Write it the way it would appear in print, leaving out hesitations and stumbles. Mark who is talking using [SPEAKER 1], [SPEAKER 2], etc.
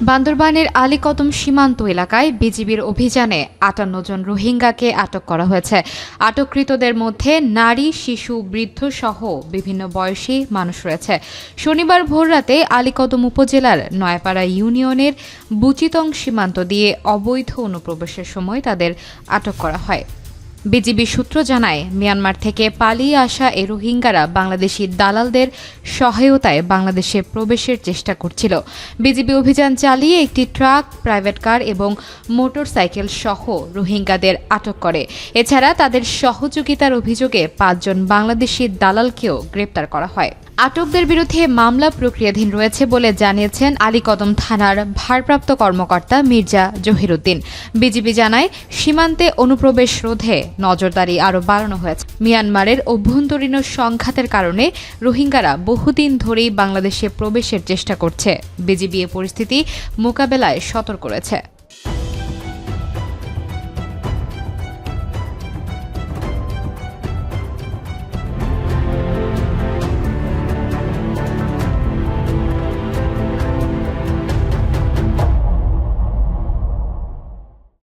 [SPEAKER 1] বান্দরবানের আলীকদম সীমান্ত এলাকায় বিজিবির অভিযানে ৫৮ জন রোহিঙ্গাকে আটক করা হয়েছে। আটককৃতদের মধ্যে নারী, শিশু, বৃদ্ধ সহ বিভিন্ন বয়সী মানুষ রয়েছে। শনিবার ভোররাতে আলীকদম উপজেলার নয়াপাড়া ইউনিয়নের বুচিতং সীমান্ত দিয়ে অবৈধ অনুপ্রবেশের সময় তাদের আটক করা হয়। বিজিবি সূত্র জানায়, মিয়ানমার থেকে পালিয়ে আসা এই রোহিঙ্গারা বাংলাদেশি দালালদের সহায়তায় বাংলাদেশে প্রবেশের চেষ্টা করছিল। বিজিবি অভিযান চালিয়ে একটি ট্রাক, প্রাইভেট কার এবং মোটরসাইকেল সহ রোহিঙ্গাদের আটক করে। এছাড়া তাদের সহযোগিতার অভিযোগে ৫ জন বাংলাদেশি দালালকেও গ্রেপ্তার করা হয়। আটকদের বিরুদ্ধে মামলা প্রক্রিয়াধীন রয়েছে বলে জানিয়েছেন আলীকদম থানার ভারপ্রাপ্ত কর্মকর্তা মির্জা জহিরুদ্দিন। বিজিবি জানায়, সীমান্তে অনুপ্রবেশ রোধে নজরদারি আরও বাড়ানো হয়েছে। মিয়ানমারের অভ্যন্তরীণ সংঘাতের কারণে রোহিঙ্গারা বহুদিন ধরেই বাংলাদেশে প্রবেশের চেষ্টা করছে। বিজিবি এ পরিস্থিতি মোকাবেলায় সতর্ক রয়েছে।